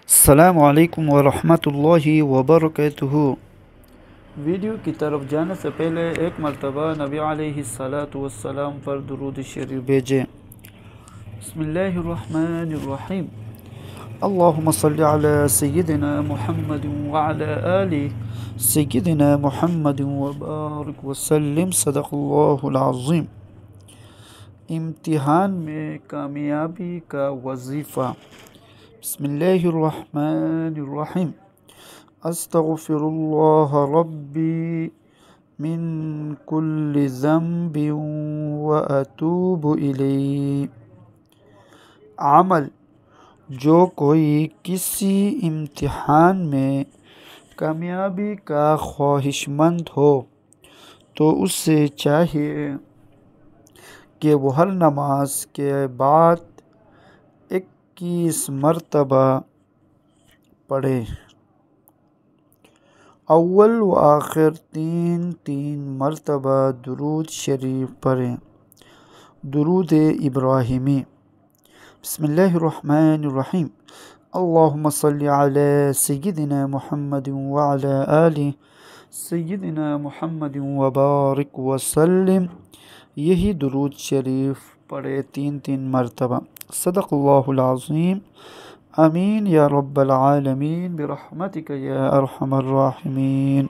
السلام علیکم ورحمۃ اللہ وبرکاتہ۔ ویڈیو کی طرف جانے سے پہلے ایک مرتبہ نبی علیہ الصلاۃ والسلام پر درود شریف بھیجیں۔ بسم اللہ الرحمن الرحیم۔ اللہم صلی علی سیدنا محمد وعلی آل سیدنا محمد وبارک وسلم۔ صدق اللہ العظیم۔ امتحان میں کامیابی کا وظیفہ۔ بسم اللہ الرحمن الرحیم۔ استغفر اللہ ربی من کل ذنب واتوب الیہ۔ عمل: جو کوئی کسی امتحان میں کامیابی کا خواہش مند ہو تو اس سے چاہیے کہ وہ ہر نماز کے بعد 21 مرتبہ پڑھے۔ اول و آخر 3 مرتبہ درود شریف پڑھیں۔ درود ابراہیمی۔ بسم اللہ الرحمن الرحیم۔ اللہم صلی علی سیدنا محمد وعلی آل سیدنا محمد وبارک وسلم۔ یہی درود شریف پڑھے 3 مرتبہ۔ صدق اللہ العظیم۔ آمین یا رب العالمین برحمتک یا ارحم الراحمین۔